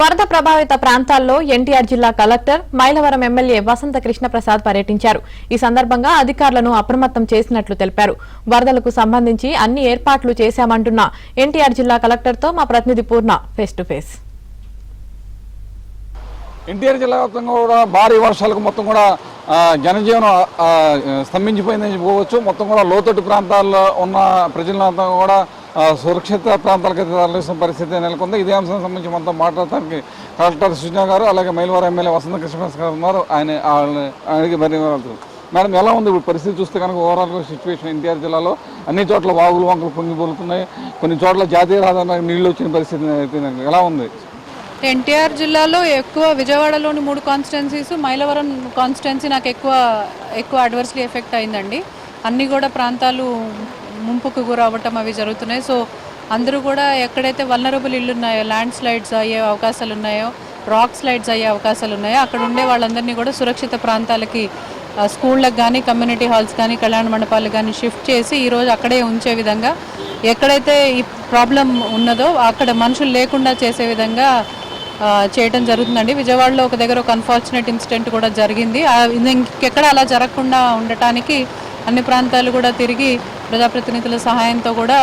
వరద ప్రభావిత ప్రాంతాల్లో ఎన్టీఆర్ జిల్లా కలెక్టర్ మైలవరం ఎమ్మెల్యే వసంత కృష్ణప్రసాద్ పర్యటించారు. ఈ సందర్భంగా అధికారులను అప్రమత్తం చేసినట్లు తెలిపారు. వరదలకు సంబంధించి అన్ని ఏర్పాట్లు చేశామంటున్న ఎన్టీఆర్ జిల్లా కలెక్టర్తో మా ప్రతినిధి పూర్ణ ఫేస్ టు ఫేస్. ఎన్టీఆర్ జిల్లా వ్యాప్తంగా కూడా భారీ వర్షాలకు మొత్తం కూడా జనజీవనం స్తంభించిపోయిందని చెప్పుకోవచ్చు. మొత్తం కూడా లోతట్టు ప్రాంతాల్లో ఉన్న ప్రజలంతా కూడా సురక్షిత ప్రాంతాలకు తరలిస్తున్న పరిస్థితి నెలకొంది. ఇదే అంశానికి సంబంధించి మొత్తం మాట్లాడటానికి కలెక్టర్ సుజనా గారు అలాగే మైలవరం ఎమ్మెల్యే వసంత కృష్ణప్రసాద్ గారు ఉన్నారు. ఆయన అడిగి మేడం ఎలా ఉంది ఇప్పుడు పరిస్థితి చూస్తే కనుక ఓవరాల్గా సిచ్యువేషన్ ఎన్టీఆర్ జిల్లాలో అన్ని చోట్ల వాగులు వంకలు పొంగిపోతున్నాయి, కొన్ని చోట్ల జాతీయ రహదారికి నీళ్లు వచ్చిన పరిస్థితి ఎలా ఉంది? ఎన్టీఆర్ జిల్లాలో ఎక్కువ విజయవాడలోని 3 కాన్స్టిట్యున్సీస్, మైలవరం కాన్స్టిట్యున్సీ నాకు ఎక్కువ అడ్వర్స్లీ ఎఫెక్ట్ అయిందండి. అన్ని కూడా ప్రాంతాలు ముంపుకు గురవ్వటం అవి జరుగుతున్నాయి. సో అందరూ కూడా ఎక్కడైతే వల్నరబుల్ ఇల్లు ఉన్నాయో, ల్యాండ్ స్లైడ్స్ అయ్యే అవకాశాలు ఉన్నాయో, రాక్ స్లైడ్స్ అయ్యే అవకాశాలు ఉన్నాయో అక్కడ ఉండే వాళ్ళందరినీ కూడా సురక్షిత ప్రాంతాలకి, స్కూళ్ళకి కానీ, కమ్యూనిటీ హాల్స్ కానీ, కళ్యాణ మండపాలకు కానీ షిఫ్ట్ చేసి ఈరోజు అక్కడే ఉంచే విధంగా, ఎక్కడైతే ఈ ప్రాబ్లం ఉన్నదో అక్కడ మనుషులు లేకుండా చేసే విధంగా చేయడం జరుగుతుందండి. విజయవాడలో ఒక దగ్గర ఒక అన్ఫార్చునేట్ ఇన్సిడెంట్ కూడా జరిగింది. ఇంకెక్కడ అలా జరగకుండా ఉండటానికి అన్ని ప్రాంతాలు కూడా తిరిగి ప్రజాప్రతినిధుల సహాయంతో కూడా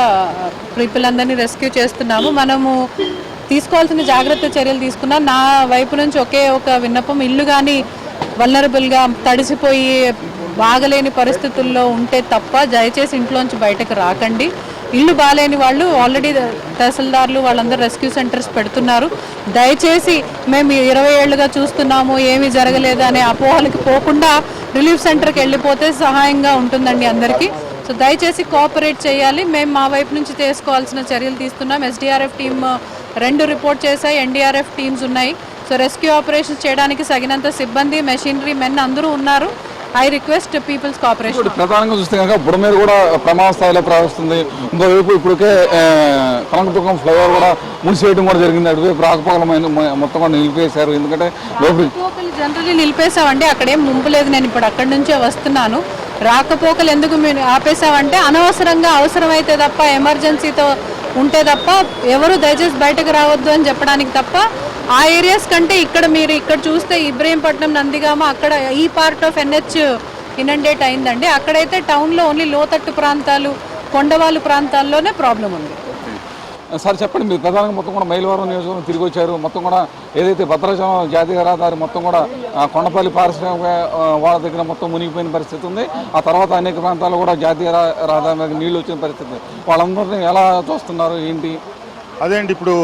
పీపుల్ అందరినీ రెస్క్యూ చేస్తున్నాము. మనము తీసుకోవాల్సిన జాగ్రత్త చర్యలు తీసుకున్నా. నా వైపు నుంచి ఒకే ఒక విన్నపం, ఇల్లు కానీ వల్నరబుల్గా తడిసిపోయి బాగలేని పరిస్థితుల్లో ఉంటే తప్ప దయచేసి ఇంట్లోంచి బయటకు రాకండి. ఇల్లు బాగాలేని వాళ్ళు ఆల్రెడీ తహసీల్దార్లు వాళ్ళందరూ రెస్క్యూ సెంటర్స్ పెడుతున్నారు. దయచేసి మేము 20 ఏళ్లుగా చూస్తున్నాము ఏమీ జరగలేదు అనే అపోహలకి పోకుండా రిలీఫ్ సెంటర్కి వెళ్ళిపోతే సహాయంగా ఉంటుందండి అందరికీ. సో దయచేసి కోఆపరేట్ చేయాలి. మేము మా వైపు నుంచి తీసుకోవాల్సిన చర్యలు తీస్తున్నాం. ఎస్డీఆర్ఎఫ్ టీమ్ 2 రిపోర్ట్ చేశాయి, ఎన్డీఆర్ఎఫ్ టీమ్స్ ఉన్నాయి. సో రెస్క్యూ ఆపరేషన్స్ చేయడానికి తగినంత సిబ్బంది, మెషినరీ, మెన్ అందరూ ఉన్నారు. I request people's cooperation. ప్రధానంగా చూస్తే కనుక బుడమేరు కూడా ప్రమాద స్థాయిలో ప్రవహిస్తుంది. ఇంకోవైపు ఇప్పటికే కనకదుర్గం ఫ్లైఓవర్ కూడా మునిసేయడం కూడా జరిగింది. అటువైపు రాకపోకలమైన మొత్తం కూడా నిలిపేశారు. ఎందుకంటే జనరల్లీ నిలిపేశామండి, అక్కడేం ముంపు లేదు. నేను ఇప్పుడు అక్కడి నుంచే వస్తున్నాను. రాకపోకలు ఎందుకు మేము ఆపేశామంటే అవసరంగా, అవసరమైతే తప్ప, ఎమర్జెన్సీతో ఉంటే తప్ప ఎవరు దయచేసి బయటకు రావద్దు అని చెప్పడానికి తప్ప. ఆ ఏరియాస్ కంటే మీరు ఇక్కడ చూస్తే ఇబ్రహీంపట్నం, నందిగామ, అక్కడ ఈ పార్ట్ ఆఫ్ ఎన్హెచ్ ఇనండేట్ అయిందండి. అక్కడైతే టౌన్లో ఓన్లీ లోతట్టు ప్రాంతాలు, కొండవాళ్ళు ప్రాంతాల్లోనే ప్రాబ్లం ఉంది. సార్ చెప్పండి, మీరు ప్రధానంగా మొత్తం కూడా మైలవరం నియోజకవర్గం తిరిగి వచ్చారు. మొత్తం కూడా ఏదైతే భద్రాచలం జాతీయ రహదారి మొత్తం కూడా కొండపల్లి పారిశ్రామిక వాళ్ళ దగ్గర మొత్తం మునిగిపోయిన పరిస్థితి ఉంది. ఆ తర్వాత అనేక ప్రాంతాల్లో కూడా జాతీయ రహదారికి నీళ్లు వచ్చిన పరిస్థితి. వాళ్ళందరినీ ఎలా చూస్తున్నారు ఏంటి? అదే అండి, ఇప్పుడు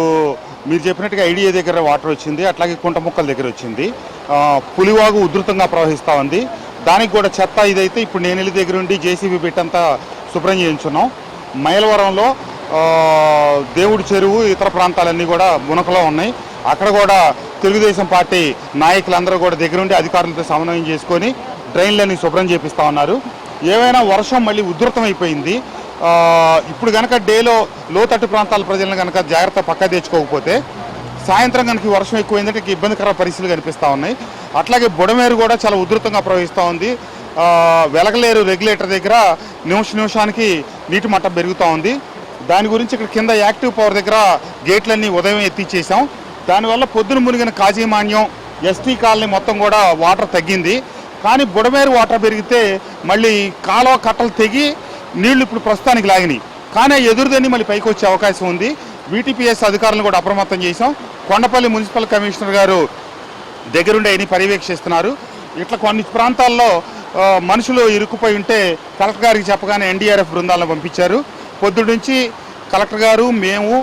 మీరు చెప్పినట్టుగా ఐడియా దగ్గర వాటర్ వచ్చింది, అట్లాగే కుంటముక్కల దగ్గర వచ్చింది. పులివాగు ఉధృతంగా ప్రవహిస్తూ ఉంది. దానికి కూడా చెత్త ఇదైతే ఇప్పుడు నేను వెళ్ళి దగ్గర ఉండి జేసీబీ పెట్టంతా శుభ్రం చేయించున్నాం. మైలవరంలో దేవుడి చెరువు, ఇతర ప్రాంతాలన్నీ కూడా మునకలో ఉన్నాయి. అక్కడ కూడా తెలుగుదేశం పార్టీ నాయకులందరూ కూడా దగ్గరుండి అధికారులతో సమన్వయం చేసుకొని డ్రైన్లన్నీ శుభ్రం చేపిస్తూ ఉన్నారు. ఏవైనా వర్షం మళ్ళీ ఉధృతమైపోయింది. ఇప్పుడు కనుక డేలో లోతట్టు ప్రాంతాల ప్రజలను కనుక జాగ్రత్త పక్కా తెచ్చుకోకపోతే సాయంత్రం కనుక వర్షం ఎక్కువైందంటే ఇబ్బందికర పరిస్థితులు కనిపిస్తూ ఉన్నాయి. అట్లాగే బుడమేరు కూడా చాలా ఉధృతంగా ప్రవహిస్తూ ఉంది. వెలగలేరు రెగ్యులేటర్ దగ్గర నిమిషానికి నీటి మట్టం పెరుగుతూ ఉంది. దాని గురించి ఇక్కడ కింద యాక్టివ్ పవర్ దగ్గర గేట్లన్నీ ఉదయం ఎత్తిచ్చేసాం. దానివల్ల పొద్దున మునిగిన కాజీమాన్యం, ఎస్టీ కాలనీ మొత్తం కూడా వాటర్ తగ్గింది. కానీ బుడమేరు వాటర్ పెరిగితే మళ్ళీ కాలువ కట్టలు తెగి నీళ్లు ఇప్పుడు ప్రస్తుతానికి లాగినాయి. కానీ ఎదురుదని మళ్ళీ పైకి వచ్చే అవకాశం ఉంది. వీటీపీఎస్ అధికారులను కూడా అప్రమత్తం చేశాం. కొండపల్లి మున్సిపల్ కమిషనర్ గారు దగ్గరుండి అయినా పర్యవేక్షిస్తున్నారు. ఇట్లా కొన్ని ప్రాంతాల్లో మనుషులు ఇరుక్కుపోయి ఉంటే కలెక్టర్ గారికి చెప్పగానే ఎన్డీఆర్ఎఫ్ బృందాలను పంపించారు. పొద్దు నుంచి కలెక్టర్ గారు, మేము,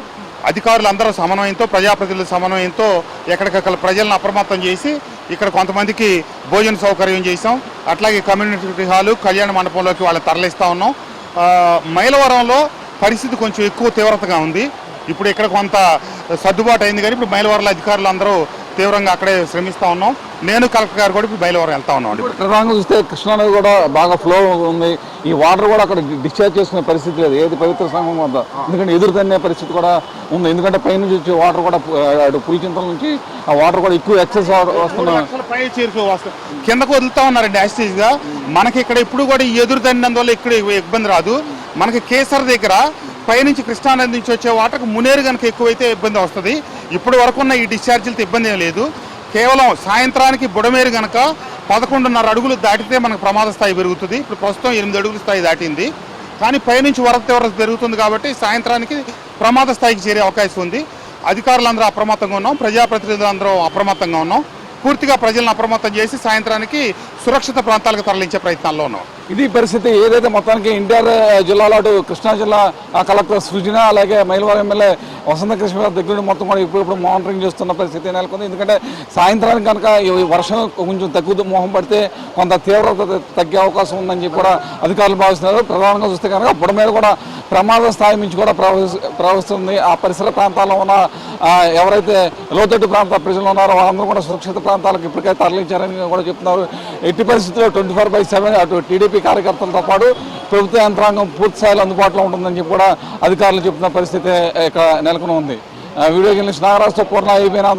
అధికారులందరూ సమన్వయంతో, ప్రజాప్రతినిధుల సమన్వయంతో ఎక్కడికక్కడ ప్రజలను అప్రమత్తం చేసి ఇక్కడ కొంతమందికి భోజన సౌకర్యం చేసాం. అట్లాగే కమ్యూనిటీ హాలు, కళ్యాణ మండపంలోకి వాళ్ళని తరలిస్తూ ఉన్నాం. మైలవరంలో పరిస్థితి కొంచెం ఎక్కువ తీవ్రతగా ఉంది. ఇప్పుడు ఇక్కడ కొంత సర్దుబాటు అయింది, కానీ ఇప్పుడు మైలవరంలో అధికారులు అందరూ తీవ్రంగా అక్కడే శ్రమిస్తూ ఉన్నాం. నేను కలెక్టర్ గారు కూడా ఇప్పుడు మైలవరం వెళ్తా ఉన్నాం. ప్రధానంగా చూస్తే కృష్ణానది కూడా బాగా ఫ్లో ఉంది. ఈ వాటర్ కూడా అక్కడ డిశ్చార్జ్ చేసుకునే పరిస్థితి లేదు, ఏది పవిత్ర సంఘం వద్ద. ఎందుకంటే ఎదురు తన్నే పరిస్థితి కూడా ఉంది. ఎందుకంటే పైనుంచి వచ్చే వాటర్ కూడా పులిచింతల నుంచి ఆ వాటర్ కూడా ఎక్కువ ఎక్సెస్ వస్తున్నాయి. కిందకు వదులుతా ఉన్నారండి యాస్టేజ్గా. మనకి ఇక్కడ ఇప్పుడు కూడా ఎదురు తన్నినందువల్ల ఇక్కడ ఇబ్బంది రాదు. మనకి కేసర్ దగ్గర పైనుంచి కృష్ణానది నుంచి వచ్చే వాటర్కి మునేరు కనుక ఎక్కువైతే ఇబ్బంది వస్తుంది. ఇప్పటి వరకు ఉన్న ఈ డిశ్చార్జీలతో ఇబ్బంది ఏం లేదు. కేవలం సాయంత్రానికి బుడమేరు కనుక 11.5 అడుగులు దాటితే మనకు ప్రమాద స్థాయి పెరుగుతుంది. ఇప్పుడు ప్రస్తుతం 8 అడుగుల స్థాయి దాటింది. కానీ పైనుంచి వరద తీవ్రత పెరుగుతుంది కాబట్టి సాయంత్రానికి ప్రమాద స్థాయికి చేరే అవకాశం ఉంది. అధికారులందరూ అప్రమత్తంగా ఉన్నాం, ప్రజాప్రతినిధులందరూ అప్రమత్తంగా ఉన్నాం. పూర్తిగా ప్రజలను అప్రమత్తం చేసి సాయంత్రానికి సురక్షిత ప్రాంతాలకు తరలించే ప్రయత్నాల్లో ఉన్నాం. ఇది పరిస్థితి. ఏదైతే మొత్తానికి ఎన్టీఆర్ జిల్లాలో అటు కృష్ణా జిల్లా కలెక్టర్ సృజన, అలాగే మైలవరం ఎమ్మెల్యే వసంత కృష్ణ దగ్గర మొత్తం కూడా ఇప్పుడు మానిటరింగ్ చేస్తున్న పరిస్థితి నెలకొంది. ఎందుకంటే సాయంత్రానికి కనుక ఈ వర్షం కొంచెం తగ్గుతూ మోహం పడితే కొంత తీవ్రత తగ్గే అవకాశం ఉందని చెప్పి కూడా అధికారులు భావిస్తున్నారు. ప్రధానంగా చూస్తే కనుక బుడమేరు కూడా ప్రమాద స్థాయి నుంచి కూడా ప్రవహిస్తుంది. ఆ పరిసర ప్రాంతాల్లో ఉన్న ఎవరైతే లోతట్టు ప్రాంత ప్రజలు ఉన్నారో వాళ్ళందరూ కూడా సురక్షిత ప్రాంతాలకు ఇప్పటికే తరలించారని కూడా చెప్తున్నారు. ఎట్టి పరిస్థితుల్లో 24/7 అటు టీడీపీ కార్యకర్తలతో పాటు ప్రభుత్వ యంత్రాంగం పూర్తి స్థాయిలో అందుబాటులో ఉంటుందని చెప్పి కూడా అధికారులు చెప్తున్న పరిస్థితి ఇక్కడ నెలకొని ఉంది. వీడియో జర్నలిస్ట్ నాగరాజుతో పూర్ణ అయిపోయిన